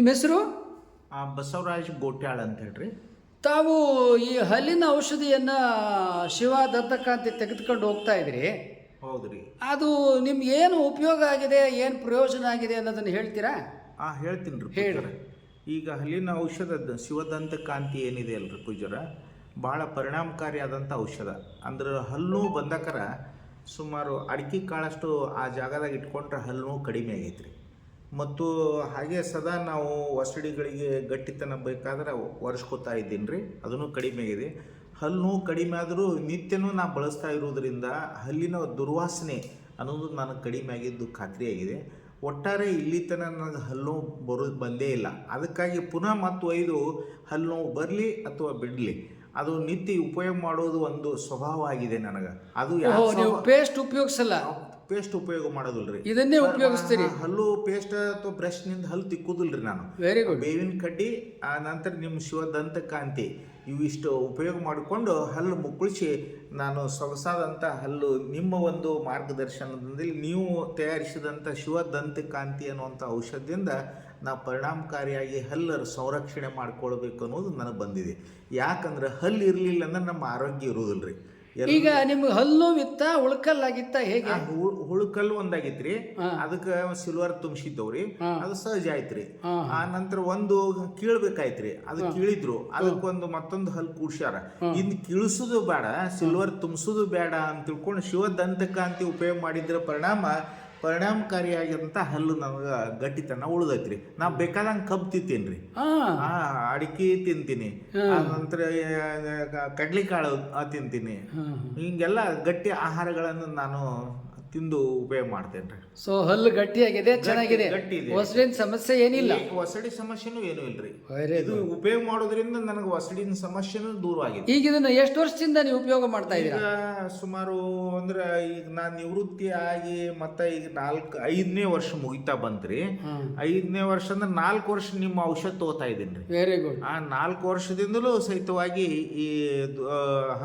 ಹೆಸರು ಬಸವರಾಜ್ ಗೋಟ್ಯಾಳ್ ಅಂತ ಹೇಳ್ರಿ. ತಾವು ಈ ಹಲ್ಲಿನ ಔಷಧಿಯನ್ನು ಶಿವ ದಂತಕ್ರಾಂತಿ ತೆಗೆದುಕೊಂಡು ಹೋಗ್ತಾ ಇದ್ರಿ. ಹೌದ್ರಿ. ಅದು ನಿಮ್ಗೆ ಏನು ಉಪಯೋಗ ಆಗಿದೆ, ಏನು ಪ್ರಯೋಜನ ಆಗಿದೆ ಅನ್ನೋದನ್ನು ಹೇಳ್ತೀರಾ? ಹೇಳ್ತೀನಿ ರೀ ಹೇಳಿ. ಈಗ ಹಲ್ಲಿನ ಔಷಧದ ಶಿವದಂತ ಕಾಂತಿ ಏನಿದೆ ಅಲ್ರಿ ಪೂಜಾರ, ಭಾಳ ಪರಿಣಾಮಕಾರಿಯಾದಂಥ ಔಷಧ. ಅಂದ್ರೆ ಹಲ್ಲು ಬಂದಕರ ಸುಮಾರು ಅಡಿಕೆ ಕಾಳಷ್ಟು ಆ ಜಾಗದಾಗ ಇಟ್ಕೊಂಡ್ರೆ ಹಲ್ಲು ಕಡಿಮೆ ಆಗೈತ್ರಿ. ಮತ್ತು ಹಾಗೆ ಸದಾ ನಾವು ಒಸಡಿಗಳಿಗೆ ಗಟ್ಟಿತನ ಬೇಕಾದ್ರೆ ಒರೆಸ್ಕೊತಾ ಇದ್ದೀನಿ ರೀ, ಅದನ್ನು ಕಡಿಮೆ ಆಗಿದೆ. ಹಲ್ಲು ಕಡಿಮೆ ಆದರೂ ನಿತ್ಯನೂ ನಾ ಬಳಸ್ತಾ ಇರೋದ್ರಿಂದ ಹಲ್ಲಿನ ದುರ್ವಾಸನೆ ಅನ್ನೋದು ನನಗೆ ಕಡಿಮೆ ಆಗಿದ್ದು ಖಾತ್ರಿಯಾಗಿದೆ. ಒಟ್ಟಾರೆ ಇಲ್ಲಿ ತನಕ ನನಗೆ ಹಲ್ಲು ಬಂದೇ ಇಲ್ಲ. ಅದಕ್ಕಾಗಿ ಪುನಃ ಮತ್ತು ಒಯ್ದು ಹಲ್ಲು ನೋವು ಬರಲಿ ಅಥವಾ ಬಿಡಲಿ, ಅದು ನಿತ್ಯ ಉಪಯೋಗ ಮಾಡೋದು ಒಂದು ಸ್ವಭಾವ ಆಗಿದೆ ನನಗೆ. ಅದು ನೀವು ಪೇಸ್ಟ್ ಉಪಯೋಗಿಸಲ್ಲ? ಪೇಸ್ಟ್ ಉಪಯೋಗ ಮಾಡೋದಿಲ್ರಿ, ಇದನ್ನೇ ಉಪಯೋಗಿಸ್ತೀರಿ. ಹಲ್ಲು ಪೇಸ್ಟ್ ಅಥವಾ ಬ್ರಷ್ನಿಂದ ಹಲ್ಲು ತಿಕ್ಕುದಿಲ್ರಿ ನಾನು. Very good. ಬೇವಿನ ಕಡ್ಡಿ ಆ ನಂತರ ನಿಮ್ಮ ಶಿವದಂತ ಕಾಂತಿ ಇವಿಷ್ಟು ಉಪಯೋಗ ಮಾಡಿಕೊಂಡು ಹಲ್ಲು ಮುಕ್ಕಳಿಸಿ ನಾನು ಸೊಗಸಾದಂಥ ಹಲ್ಲು ನಿಮ್ಮ ಒಂದು ಮಾರ್ಗದರ್ಶನದಲ್ಲಿ ನೀವು ತಯಾರಿಸಿದಂಥ ಶಿವದಂತ ಕಾಂತಿ ಅನ್ನುವಂಥ ಔಷಧದಿಂದ ನಾವು ಪರಿಣಾಮಕಾರಿಯಾಗಿ ಹಲ್ಲರ ಸಂರಕ್ಷಣೆ ಮಾಡ್ಕೊಳ್ಬೇಕು ಅನ್ನೋದು ನನಗೆ ಬಂದಿದೆ. ಯಾಕಂದ್ರೆ ಹಲ್ಲು ಇರಲಿಲ್ಲ ಅಂದ್ರೆ ನಮ್ಮ ಆರೋಗ್ಯ ಇರುವುದಿಲ್ಲ ರೀ. ಈಗ ನಿಮ್ಗೆ ಹಲ್ಲು ಇತ್ತ ಉಳ್ಕಲ್ಲಾಗಿತ್ತ? ಹೇಗೆ? ಹುಳುಕಲ್ಲು ಒಂದಾಗಿತ್ರಿ, ಅದಕ್ಕೆ ಸಿಲ್ವರ್ ತುಂಬಿಸಿದ್ದವ್ರಿ, ಅದು ಸಹಜ ಆಯ್ತ್ರಿ. ಆ ನಂತರ ಒಂದು ಕೀಳ್ಬೇಕಾಯ್ತ್ರಿ, ಅದು ಕೀಳಿದ್ರು, ಅದಕ್ಕೊಂದು ಮತ್ತೊಂದು ಹಲ್ಲು ಕೂಡ್ಸ್ಯಾರ. ಇನ್ನು ಕೀಳ್ಸುದು ಬೇಡ, ಸಿಲ್ವರ್ ತುಂಬಿಸೋದು ಬೇಡ ಅಂತ ತಿಳ್ಕೊಂಡು ಶಿವದಂತಕಾಂತಿ ಉಪಯೋಗ ಮಾಡಿದ್ರ ಪರಿಣಾಮಕಾರಿಯಾಗಿರಂತ ಹಲ್ಲು ನಮಗೆ ಗಟ್ಟಿತನ ಉಳ್ದೈತ್ರಿ. ನಾ ಬೇಕಾದಂಗೆ ಕಬ್ಬು ತಿಂತೀನಿ ರೀ, ಅಡಿಕೆ ತಿಂತೀನಿ, ನಂತರ ಕಡ್ಲಿಕಾಳು ತಿಂತೀನಿ. ಹಿಂಗೆಲ್ಲ ಗಟ್ಟಿ ಆಹಾರಗಳನ್ನು ನಾನು ತಿಂದು ಉಪಯೋಗ ಮಾಡ್ತೇನೆ ರೀ. ಸೊ ಹಲ್ಲು ಗಟ್ಟಿಯಾಗಿದೆ, ಚೆನ್ನಾಗಿದೆ, ಒಸಡಿನ ಸಮಸ್ಯೆ ಏನಿಲ್ಲ. ಒಸಡಿ ಸಮಸ್ಯೆನೂ ಏನೂ ಇಲ್ರಿ. ಇದು ಉಪಯೋಗ ಮಾಡೋದ್ರಿಂದ ನನಗೆ ಒಸಡಿನ ಸಮಸ್ಯೆನೂ ದೂರವಾಗಿದೆ. ಈಗ ಇದನ್ನ ಎಷ್ಟು ವರ್ಷದಿಂದ ನೀವು ಉಪಯೋಗ ಮಾಡ್ತಾ ಇದ್ದೀರಾ? ಸುಮಾರು ಅಂದ್ರೆ ಈಗ ನಾನು ನಿವೃತ್ತಿ ಆಗಿ ಮತ್ತೆ ಈಗ 5ನೇ ವರ್ಷ ಮುಗಿತಾ ಬಂತ್ರಿ. 5ನೇ ವರ್ಷ ಅಂದ್ರೆ 4 ವರ್ಷ ನಿಮ್ಮ ಔಷಧ ತಗೋತಾ ಇದ್ದೀನಿ ರೀ. Very good. ಆ 4 ವರ್ಷದಿಂದಲೂ ಸಹಿತವಾಗಿ ಈ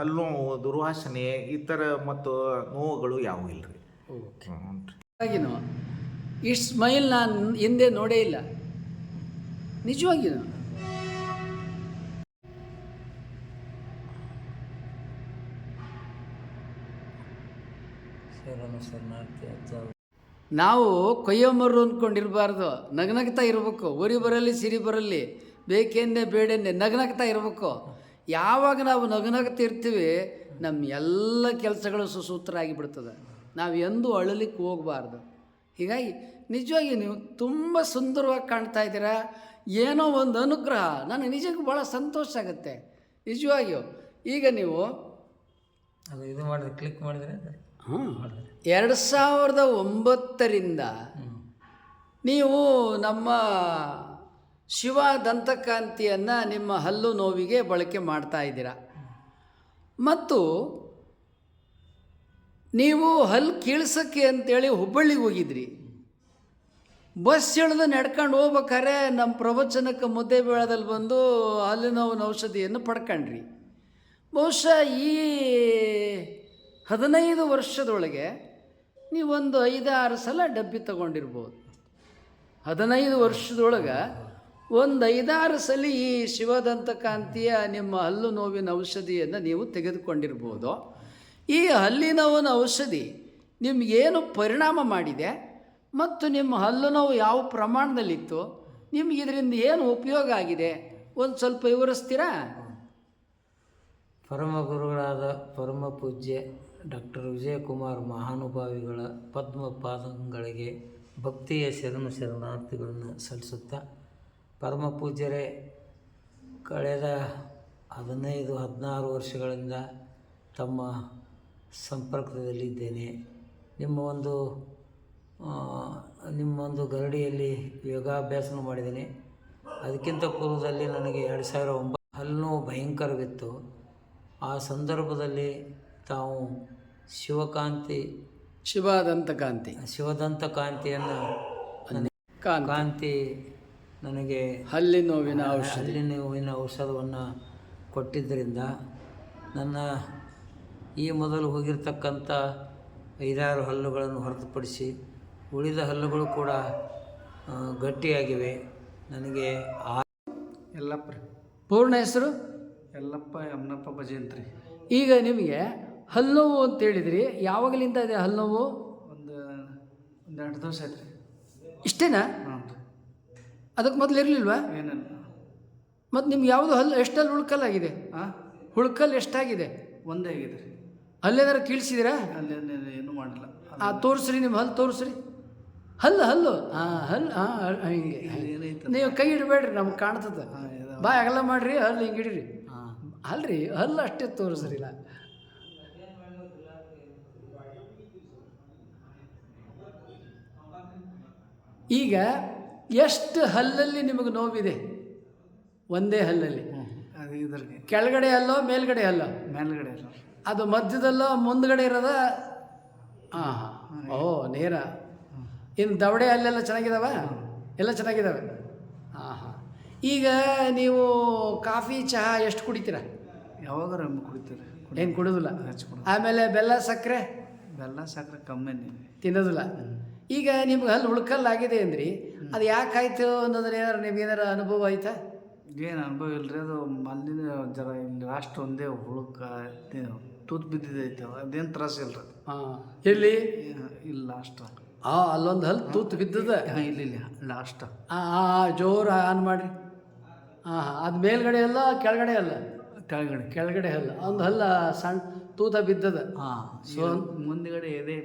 ಹಲ್ಲು ನೋವು, ದುರ್ವಾಸನೆ, ಈ ಥರ ಮತ್ತು ನೋವುಗಳು ಯಾವುವು ಇಲ್ರಿ. ಹಾಗಿನೂ ಇಷ್ಟು ಸ್ಮೈಲ್ ನಾನು ಹಿಂದೆ ನೋಡೇ ಇಲ್ಲ, ನಿಜವಾಗಿಯೂ. ನಾವು ಕೊಯ್ಯೊಮ್ಮರು ಅಂದ್ಕೊಂಡಿರಬಾರ್ದು, ನಗನಗ್ತಾ ಇರಬೇಕು. ಊರಿ ಬರಲಿ ಸಿರಿ ಬರಲಿ, ಬೇಕೆಂದೇ ಬೇಡೆಂದೇ ನಗನಗ್ತಾ ಇರಬೇಕು. ಯಾವಾಗ ನಾವು ನಗನಗ್ತಿರ್ತೀವಿ ನಮ್ಮ ಎಲ್ಲ ಕೆಲಸಗಳು ಸುಸೂತ್ರ ಆಗಿಬಿಡ್ತದೆ. ನಾವು ಎಂದೂ ಅಳಲಿಕ್ಕೆ ಹೋಗಬಾರ್ದು. ಹೀಗಾಗಿ ನಿಜವಾಗಿ ನೀವು ತುಂಬ ಸುಂದರವಾಗಿ ಕಾಣ್ತಾ ಇದ್ದೀರಾ. ಏನೋ ಒಂದು ಅನುಗ್ರಹ, ನನಗೆ ನಿಜಕ್ಕೂ ಭಾಳ ಸಂತೋಷ ಆಗುತ್ತೆ ನಿಜವಾಗಿಯೂ. ಈಗ ನೀವು ಅದು ಇದು ಮಾಡಿದ್ರೆ ಕ್ಲಿಕ್ ಮಾಡಿದ್ರೆ 2009ರಿಂದ ನೀವು ನಮ್ಮ ಶಿವ ದಂತಕಾಂತಿಯನ್ನು ನಿಮ್ಮ ಹಲ್ಲು ನೋವಿಗೆ ಬಳಕೆ ಮಾಡ್ತಾ ಇದ್ದೀರಾ. ಮತ್ತು ನೀವು ಹಲ್ಲು ಕೀಳ್ಸೋಕ್ಕೆ ಅಂತೇಳಿ ಹುಬ್ಬಳ್ಳಿಗೆ ಹೋಗಿದ್ರಿ. ಬಸ್ ಎಳೆದು ನಡ್ಕೊಂಡು ಹೋಗ್ಬೇಕಾರೆ ನಮ್ಮ ಪ್ರವಚನಕ್ಕೆ ಮುದ್ದೇಬೇಳದಲ್ಲಿ ಬಂದು ಹಲ್ಲಿನ ನೋವಿನ ಔಷಧಿಯನ್ನು ಪಡ್ಕೊಂಡ್ರಿ. ಬಹುಶಃ ಈ 15 ವರ್ಷದೊಳಗೆ ನೀವೊಂದು 5-6 ಸಲ ಡಬ್ಬಿ ತಗೊಂಡಿರ್ಬೋದು. 15 ವರ್ಷದೊಳಗೆ ಒಂದು 5-6 ಸಲ ಈ ಶಿವದಂತಕಾಂತಿಯ ನಿಮ್ಮ ಹಲ್ಲು ನೋವಿನ ಔಷಧಿಯನ್ನು ನೀವು ತೆಗೆದುಕೊಂಡಿರ್ಬೋದು. ಈ ಹಲ್ಲಿನ ನೋವಿನ ಔಷಧಿ ನಿಮಗೇನು ಪರಿಣಾಮ ಮಾಡಿದೆ ಮತ್ತು ನಿಮ್ಮ ಹಲ್ಲು ನೋವು ಯಾವ ಪ್ರಮಾಣದಲ್ಲಿತ್ತು, ನಿಮ್ಗೆ ಇದರಿಂದ ಏನು ಉಪಯೋಗ ಆಗಿದೆ, ಒಂದು ಸ್ವಲ್ಪ ವಿವರಿಸ್ತೀರಾ? ಪರಮ ಗುರುಗಳಾದ ಪರಮ ಪೂಜ್ಯ ಡಾಕ್ಟರ್ ವಿಜಯಕುಮಾರ್ ಮಹಾನುಭಾವಿಗಳ ಪದ್ಮಪಾದಗಳಿಗೆ ಭಕ್ತಿಯ ಶರಣಾರ್ಥಿಗಳನ್ನು ಸಲ್ಲಿಸುತ್ತಾ, ಪರಮ ಪೂಜ್ಯರೇ, ಕಳೆದ 15-16 ವರ್ಷಗಳಿಂದ ತಮ್ಮ ಸಂಪರ್ಕದಲ್ಲಿದ್ದೇನೆ. ನಿಮ್ಮ ಒಂದು ಗರಡಿಯಲ್ಲಿ ಯೋಗಾಭ್ಯಾಸ ಮಾಡಿದ್ದೇನೆ. ಅದಕ್ಕಿಂತ ಪೂರ್ವದಲ್ಲಿ ನನಗೆ 2009 ಹಲ್ಲು ನೋವು ಭಯಂಕರವಿತ್ತು. ಆ ಸಂದರ್ಭದಲ್ಲಿ ತಾವು ಶಿವದಂತಕಾಂತಿಯನ್ನು ನನಗೆ ಹಲ್ಲಿನ ನೋವಿನ ಔಷಧವನ್ನು ಕೊಟ್ಟಿದ್ದರಿಂದ ನನ್ನ ಈ ಮೊದಲು ಹೋಗಿರ್ತಕ್ಕಂಥ 5-6 ಹಲ್ಲುಗಳನ್ನು ಹೊರತುಪಡಿಸಿ ಉಳಿದ ಹಲ್ಲುಗಳು ಕೂಡ ಗಟ್ಟಿಯಾಗಿವೆ. ನನಗೆ ಎಲ್ಲಪ್ಪ ರೀ. ಪೂರ್ಣ ಹೆಸರು? ಎಲ್ಲಪ್ಪ ಯಮನಪ್ಪ ಭಜಂತ್ರಿ. ಈಗ ನಿಮಗೆ ಹಲ್ಲುನೋವು ಅಂತ ಹೇಳಿದ್ರಿ, ಯಾವಾಗಲಿಂದ ಇದೆ ಹಲ್ಲುನೋವು? ಒಂದು 2 ದಿವಸ ಆಯ್ತು ರೀ. ಇಷ್ಟೇನಾ? ಹಾಂ ರೀ. ಅದಕ್ಕೆ ಮೊದಲು ಇರಲಿಲ್ವಾ? ಏನಿಲ್ಲ. ಮತ್ತು ನಿಮ್ಗೆ ಯಾವುದು ಹಲ್ಲು ಎಷ್ಟಲ್ಲಿ ಹುಳ್ಕಲ್ಲಾಗಿದೆ? ಹಾಂ, ಹುಳ್ಕಲ್ ಎಷ್ಟಾಗಿದೆ? ಒಂದೇ ಆಗಿದೆ ರೀ. ಅಲ್ಲೇನಾರು ಕೀಳ್ಸಿದ್ದೀರಾ? ಅಲ್ಲಿ ಏನೂ ಮಾಡಿಲ್ಲ. ತೋರಿಸ್ರಿ, ನಿಮ್ಮ ಹಲ್ಲು ತೋರಿಸ್ರಿ. ಹಲ್ಲು ಹಲ್ಲು ಹಿಂಗೆ ಏನೈತೆ ನೀವು ಕೈ ಇಡಬೇಡ್ರಿ, ನಮ್ಗೆ ಕಾಣ್ತದೆ. ಬಾಯ್ ಅಗಲ ಮಾಡಿರಿ, ಹಲ್ಲು ಹಿಂಗೆ ಇಡಿರಿ. ಹಾಂ, ಅಲ್ರಿ ಹಲ್ಲು ಅಷ್ಟೇ ತೋರಿಸ್ರಿಲ್ಲ. ಈಗ ಎಷ್ಟು ಹಲ್ಲಲ್ಲಿ ನಿಮಗೆ ನೋವಿದೆ? ಒಂದೇ ಹಲ್ಲಲ್ಲಿ? ಅದು ಇದ್ರಿಗೆ ಕೆಳಗಡೆ ಹಲ್ಲೋ ಮೇಲ್ಗಡೆ ಹಲ್ಲೋ? ಮೇಲ್ಗಡೆ ಇಲ್ಲ. ಅದು ಮಧ್ಯದಲ್ಲೋ ಮುಂದ್ಗಡೆ ಇರೋದ? ಹಾಂ ಹಾಂ, ಓ ನೇರ. ಇನ್ನು ದವಡೆ ಅಲ್ಲೆಲ್ಲ ಚೆನ್ನಾಗಿದಾವ? ಎಲ್ಲ ಚೆನ್ನಾಗಿದ್ದಾವೆ. ಹಾಂ ಹಾಂ. ಈಗ ನೀವು ಕಾಫಿ ಚಹಾ ಎಷ್ಟು ಕುಡಿತೀರ? ಯಾವಾಗಾರ ಕುಡಿತೀರಿ? ಏನು ಕುಡೋದಿಲ್ಲ? ಹಚ್ಕೊಡು. ಆಮೇಲೆ ಬೆಲ್ಲ ಸಕ್ಕರೆ ಬೆಲ್ಲ ಸಕ್ಕರೆ ಕಮ್ಮಿ ತಿನ್ನೋದಿಲ್ಲ. ಈಗ ನಿಮ್ಗೆ ಹಲ್ಲು ಹುಳ್ಕಲ್ಲಾಗಿದೆ ಅಂದ್ರಿ, ಅದು ಯಾಕಾಯ್ತು ಅನ್ನೋದ್ರೆ ಏನಾರು ನಿಮ್ಗೇನಾರು ಅನುಭವ ಆಯ್ತಾ? ಏನು ಅನುಭವ ಇಲ್ಲರಿ. ಅದು ಮಲ್ಲಿನ ಜರ ಇಲ್ಲಿ ಲಾಸ್ಟ್ ಒಂದೇ ಹುಳುಕ ತೂತು ಬಿದ್ದಿದ್ದೈತೆ. ಅದೇನು ತ್ರಾಸ ಇಲ್ಲ ರೀ. ಹಾಂ, ಎಲ್ಲಿ? ಇಲ್ಲ ಲಾಸ್ಟ್. ಅಲ್ಲೊಂದು ಹಲ್ಲು ತೂತು ಬಿದ್ದದ? ಹಾಂ, ಇಲ್ಲ ಲಾಸ್ಟ್. ಜೋರು ಆನ್ ಮಾಡಿರಿ. ಹಾಂ ಹಾಂ, ಅದು ಮೇಲ್ಗಡೆ ಅಲ್ಲ ಕೆಳಗಡೆ ಅಲ್ಲ? ಕೆಳಗಡೆ. ಕೆಳಗಡೆ ಹಲ್ಲ, ಒಂದು ಹಲ್ಲ ಸಣ್ಣ ತೂತ ಬಿದ್ದದ. ಹಾಂ, ಸೊ ಮುಂದ್ಗಡೆ ಎದೆ.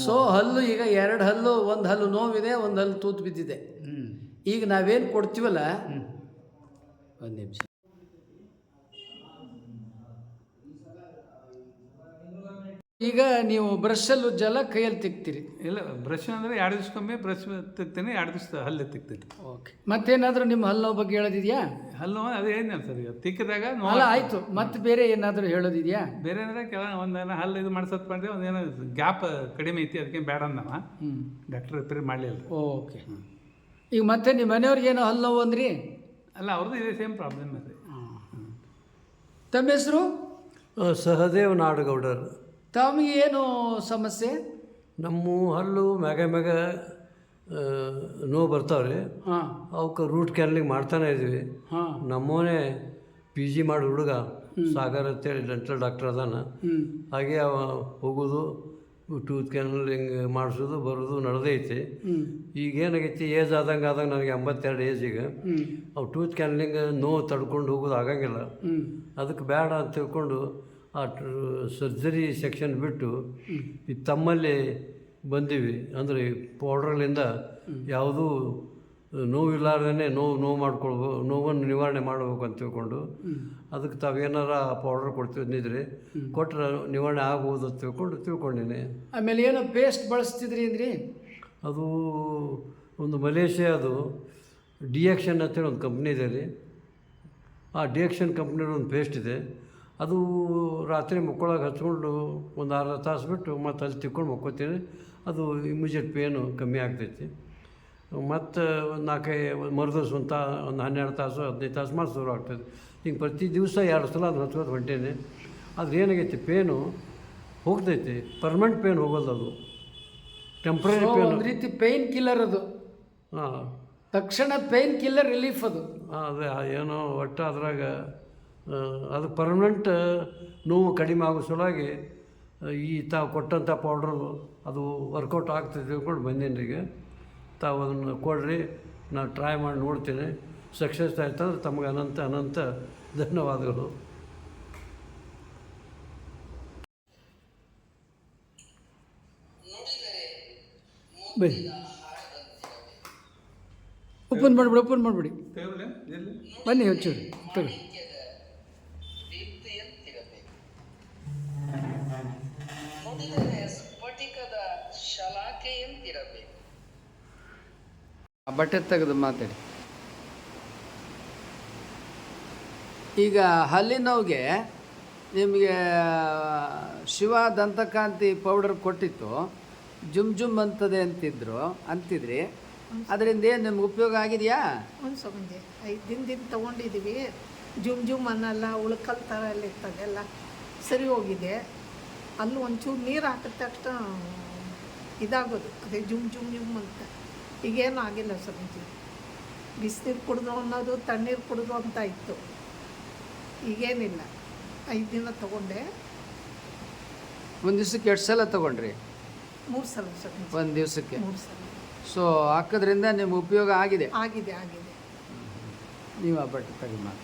ಸೊ ಹಲ್ಲು ಈಗ 2 ಹಲ್ಲು, ಒಂದು ಹಲ್ಲು ನೋವಿದೆ, ಒಂದು ಹಲ್ಲು ತೂತು ಬಿದ್ದಿದೆ. ಈಗ ನಾವೇನು ಕೊಡ್ತೀವಲ್ಲ, ಒಂದು ನಿಮಿಷ. ಈಗ ನೀವು ಬ್ರಷಲ್ಲಿ ಉಜ್ಜಲ್ಲ, ಕೈಯಲ್ಲಿ ತಿಕ್ತೀರಿ? ಇಲ್ಲ, ಬ್ರಷ್ ಅಂದರೆ 2 ದಿವ್ಸಕ್ಕೊಮ್ಮೆ ಬ್ರಷ್ ತೆಗ್ತೀನಿ, 2 ದಿವಸ ಹಲ್ಲು ತೆಗ್ತೀನಿ. ಓಕೆ. ಮತ್ತೇನಾದರೂ ನಿಮ್ಮ ಹಲ್ಲು ಬಗ್ಗೆ ಹೇಳೋದಿದೆಯಾ? ಹಲ್ಲು ಅದು ಏನಿಲ್ಲ ಸರ್, ಈಗ ತಿಕ್ಕಿದಾಗ ಅಲ್ಲ ಆಯಿತು, ಮತ್ತೆ ಬೇರೆ ಏನಾದರೂ ಹೇಳೋದಿದೆಯಾ? ಬೇರೆ ಅಂದರೆ ಒಂದೇನೋ ಹಲ್ಲು ಇದು ಮಾಡ್ಸೋದು ಮಾಡಿದೆ, ಒಂದೇನೋ ಗ್ಯಾಪ್ ಕಡಿಮೆ ಐತಿ, ಅದಕ್ಕೆ ಬೇಡ ಅಂದವ. ಡಾಕ್ಟ್ರ್ ರಿಪೇರಿ ಮಾಡಲಿಲ್ಲ. ಓಕೆ. ಈಗ ಮತ್ತೆ ನಿಮ್ಮ ಮನೆಯವ್ರಿಗೇನೋ ಹಲ್ಲು ನೋವು ಅಂದ್ರಿ? ಅಲ್ಲ, ಅವ್ರದ್ದು ಇದೇ ಸೇಮ್ ಪ್ರಾಬ್ಲಮ್ ಇದೆ. ತಮ್ಮ ಹೆಸರು? ಸಹದೇವ್ ನಾಡಗೌಡರು. ತಮಗೆ ಏನು ಸಮಸ್ಯೆ? ನಮ್ಮ ಹಲ್ಲು ಮ್ಯಾಗ ನೋವು ಬರ್ತಾವ್ರಿ. ಹಾಂ, ಅವಕ್ಕೆ ರೂಟ್ ಕ್ಯಾನಲಿಂಗ್ ಮಾಡ್ತಾನೆ ಇದ್ವಿ. ಹಾಂ, ನಮ್ಮವನೇ PG ಮಾಡಿ ಹುಡುಗ ಸಾಗರ್ ಅಂತೇಳಿ ಡೆಂಟಲ್ ಡಾಕ್ಟರ್ ಅದಾನ. ಹಾಗೆ ಅವ ಹೋಗೋದು, ಟೂತ್ ಕ್ಯಾನಲಿಂಗ್ ಮಾಡಿಸೋದು ಬರೋದು ನಡೆದೈತಿ. ಈಗೇನಾಗೈತಿ, ಏಜ್ ಆದಂಗೆ ನನಗೆ 82 ಏಜ್. ಈಗ ಅವು ಟೂತ್ ಕ್ಯಾನಲಿಂಗ್ ನೋವು ತಡ್ಕೊಂಡು ಹೋಗೋದು ಆಗಂಗಿಲ್ಲ. ಅದಕ್ಕೆ ಬೇಡ ಅಂತ ತಿಳ್ಕೊಂಡು ಆ ಸರ್ಜರಿ ಸೆಕ್ಷನ್ ಬಿಟ್ಟು ಈ ತಮ್ಮಲ್ಲಿ ಬಂದೀವಿ. ಅಂದರೆ ಪೌಡ್ರಲ್ಲಿಂದ ಯಾವುದೂ ನೋವಿಲ್ಲಾರ್ದೇ ನೋವು ಮಾಡ್ಕೊಳ್ಬೇಕು, ನೋವನ್ನು ನಿವಾರಣೆ ಮಾಡಬೇಕು ಅಂತ ತಿಳ್ಕೊಂಡು ಅದಕ್ಕೆ ತಾವೇನಾರ ಪೌಡ್ರ್ ಕೊಡ್ತಿದ್ದಿದ್ರೆ ಕೊಟ್ಟರೆ ನಿವಾರಣೆ ಆಗ್ಬೋದು ಅಂತ ತಿಳ್ಕೊಂಡಿನಿ. ಆಮೇಲೆ ಏನೋ ಪೇಸ್ಟ್ ಬಳಸ್ತಿದ್ರಿ ಅಂದ್ರಿ? ಅದು ಒಂದು ಮಲೇಷ್ಯಾದು ಡಿಯಾಕ್ಷನ್ ಅಂತೇಳಿ ಒಂದು ಕಂಪ್ನಿ ಇದೆ ರೀ. ಆ ಡಿಯಾಕ್ಷನ್ ಕಂಪ್ನಿದು ಒಂದು ಪೇಸ್ಟ್ ಇದೆ. ಅದು ರಾತ್ರಿ ಮಕ್ಕಳಾಗ ಹಚ್ಕೊಂಡು ಒಂದು 1/2 ತಾಸು ಬಿಟ್ಟು ಮತ್ತು ಅಲ್ಲಿ ತಿಕ್ಕೊಂಡು ಮಕ್ಕೋತೀನಿ. ಅದು ಇಮಿಡಿಯೇಟ್ ಪೇನು ಕಮ್ಮಿ ಆಗ್ತೈತಿ. ಮತ್ತು ಒಂದು 4 ಮರುದಿವ್ಸ ಒಂದು 12 ತಾಸು 15 ತಾಸು ಮಾತ್ರ ಶುರು ಆಗ್ತದೆ. ಹಿಂಗೆ ಪ್ರತಿ ದಿವಸ 2 ಸಲ ಅದು ಹಚ್ಕೋದು ಹೊಂಟೇನೆ. ಅದು ಏನಾಗೈತಿ, ಪೇನು ಹೋಗ್ತೈತಿ, ಪರ್ಮನೆಂಟ್ ಪೇನ್ ಹೋಗೋದು. ಅದು ಟೆಂಪ್ರರಿ ಪೇನ್, ಒಂದು ರೀತಿ ಪೇಯ್ನ್ ಕಿಲ್ಲರ್ ಅದು. ಹಾಂ, ತಕ್ಷಣ ಪೇಯ್ನ್ ಕಿಲ್ಲರ್ ರಿಲೀಫ್ ಅದು. ಅದೇ ಏನೋ ಒಟ್ಟು ಅದ್ರಾಗ ಅದು ಪರ್ಮನೆಂಟ್ ನೋವು ಕಡಿಮೆ ಆಗೋ ಸಲುವಾಗಿ ಈ ತಾವು ಕೊಟ್ಟಂಥ ಪೌಡ್ರು ಅದು ವರ್ಕೌಟ್ ಆಗ್ತದೆ ತಿಳ್ಕೊಂಡು ಬಂದೀನಿ. ಈಗ ತಾವು ಅದನ್ನು ಕೊಡ್ರಿ, ನಾನು ಟ್ರೈ ಮಾಡಿ ನೋಡ್ತೀನಿ. ಸಕ್ಸಸ್ ಆಯ್ತಂದ್ರೆ ತಮಗೆ ಅನಂತ ಧನ್ಯವಾದಗಳು. ಬನ್ನಿ, ಓಪನ್ ಮಾಡಿಬಿಡಿ ಬನ್ನಿ, ಒಂಚೂರು ತಗೊಳ್ಳಿ. ಬಟ್ಟೆ ತೆಗೆದು ಮಾತಾಡಿ. ಈಗ ಹಲ್ಲಿನ ನೋವಿಗೆ ನಿಮಗೆ ಶಿವ ದಂತಕಾಂತಿ ಪೌಡರ್ ಕೊಟ್ಟಿತ್ತು, ಜುಮ್ ಅಂತದೆ ಅಂತಿದ್ರಿ. ಅದರಿಂದ ಏನು ನಿಮ್ಗೆ ಉಪಯೋಗ ಆಗಿದೆಯಾ? ಒಂದು ಸಂಜೆ 5 ದಿನದಿಂದ ತೊಗೊಂಡಿದ್ದೀವಿ. ಜುಮ್ ಅನ್ನಲ್ಲ, ಉಳ್ಕಲ್ ಥರ ಎಲ್ಲ ಇರ್ತದೆಲ್ಲ ಸರಿ ಹೋಗಿದೆ. ಅಲ್ಲೂ ಒಂಚೂರು ನೀರು ಹಾಕಿದ ತಕ್ಷಣ ಇದಾಗೋದು, ಅದೇ ಜುಮ್ ಅಂತ. ಈಗೇನು ಆಗಿಲ್ಲ ಸ್ವಾಮೀಜಿ. ಬಿಸಿನೀರು ಕುಡಿದು ಅನ್ನೋದು ತಣ್ಣೀರು ಕುಡಿದು ಅಂತ ಇತ್ತು. ಈಗೇನಿಲ್ಲ. 5 ದಿನ ತಗೊಂಡೆ, ಒಂದು ದಿವ್ಸಕ್ಕೆ 2 ಸಲ ತೊಗೊಂಡ್ರಿ? 3 ಸಲ ಸ್ವಾಮೀಜಿ. ಒಂದು ದಿವಸಕ್ಕೆ. 3 ಸಲ ಸೊ ಹಾಕೋದ್ರಿಂದ ನಿಮ್ಗೆ ಉಪಯೋಗ ಆಗಿದೆ. ಆಗಿದೆ. ನೀವು ಆ ಬಟ್ಟೆ ತೆಗೆದು ಮಾಡಿ.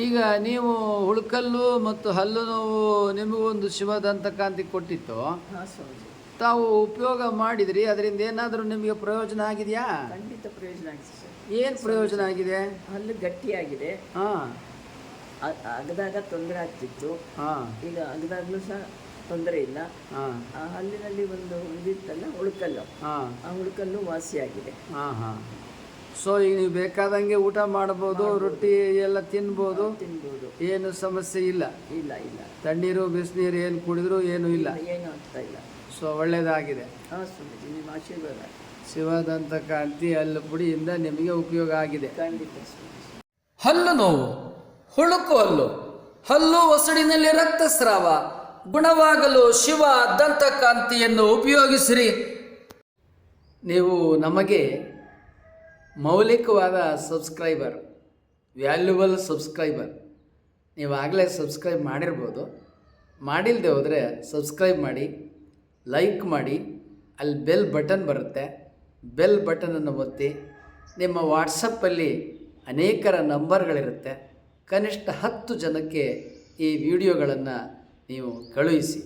ಈಗ ನೀವು ಹುಳುಕಲ್ಲು ಮತ್ತು ಹಲ್ಲು ನೋವು ನಿಮಗೊಂದು ಶಿವದಂತಕಾಂತಿ ಕೊಟ್ಟಿತ್ತು, ಹಾಂ ಸ್ವಾಮೀಜಿ. ತಾವು ಉಪಯೋಗ ಮಾಡಿದ್ರಿ, ಅದರಿಂದ ಏನಾದರೂ ನಿಮಗೆ ಪ್ರಯೋಜನ ಆಗಿದೆಯಾ? ಖಂಡಿತ ಪ್ರಯೋಜನ ಆಗಿದೆ ಸರ್. ಏನು ಪ್ರಯೋಜನ ಆಗಿದೆ? ಹಲ್ಲು ಗಟ್ಟಿಯಾಗಿದೆ. ಹಾಂ ಅಗದಾಗ ತೊಂದರೆ ಆಗ್ತಿತ್ತು, ಹಾಂ ಈಗ ಅಗದಾಗಲೂ ಸಹ ತೊಂದರೆ ಇಲ್ಲ. ಹಾಂ ಆ ಹಲ್ಲಿನಲ್ಲಿ ಒಂದು ಇದಿತ್ತಲ್ಲ ಉಳುಕಲ್ಲು, ಹಾಂ ಆ ಉಳುಕಲ್ಲು ವಾಸಿಯಾಗಿದೆ. ಹಾಂ ಹಾಂ. ಸೊ ಈಗ ನೀವು ಬೇಕಾದಂಗೆ ಊಟ ಮಾಡ್ಬೋದು, ರೊಟ್ಟಿ ಎಲ್ಲ ತಿನ್ಬೋದು, ತಿನ್ಬೋದು, ಏನು ಸಮಸ್ಯೆ ಇಲ್ಲ. ಇಲ್ಲ ಇಲ್ಲ, ತಣ್ಣೀರು ಬಿಸಿನೀರು ಏನು ಕುಡಿದ್ರೂ ಏನೂ ಇಲ್ಲ. ಏನು ಆಗ್ತಾ ಇಲ್ಲ. ಸೊ ಒಳ್ಳೆಯದಾಗಿದೆ. ಹಾಂ ಸ್ವಾಮೀಜಿ, ನಿಮ್ಮ ಆಶೀರ್ವಾದ. ಶಿವದಂತಕಾಂತಿ ಹಲ್ಲು ಪುಡಿಯಿಂದ ನಿಮಗೆ ಉಪಯೋಗ ಆಗಿದೆ. ಖಂಡಿತ ಸ್ವಾಮೀಜಿ. ಹಲ್ಲು ನೋವು, ಹುಳುಕು ಹಲ್ಲು ಒಸಡಿನಲ್ಲಿ ರಕ್ತಸ್ರಾವ ಗುಣವಾಗಲು ಶಿವ ದಂತಕಾಂತಿಯನ್ನು ಉಪಯೋಗಿಸಿರಿ. ನೀವು ನಮಗೆ ಮೌಲಿಕವಾದ ಸಬ್ಸ್ಕ್ರೈಬರ್, ವ್ಯಾಲ್ಯೂಬಲ್ ಸಬ್ಸ್ಕ್ರೈಬರ್. ನೀವು ಆಗಲೇ ಸಬ್ಸ್ಕ್ರೈಬ್ ಮಾಡಿರ್ಬೋದು. ಮಾಡಿಲ್ಲದೆ ಹೋದರೆ ಸಬ್ಸ್ಕ್ರೈಬ್ ಮಾಡಿ, ಲೈಕ್ ಮಾಡಿ. ಅಲ್ಲಿ ಬೆಲ್ ಬಟನ್ ಬರುತ್ತೆ, ಬೆಲ್ ಬಟನನ್ನು ಒತ್ತಿ. ನಿಮ್ಮ ವಾಟ್ಸಪ್ಪಲ್ಲಿ ಅನೇಕರ ನಂಬರ್ಗಳಿರುತ್ತೆ. ಕನಿಷ್ಠ 10 ಜನಕ್ಕೆ ಈ ವಿಡಿಯೋಗಳನ್ನು ನೀವು ಕಳುಹಿಸಿ.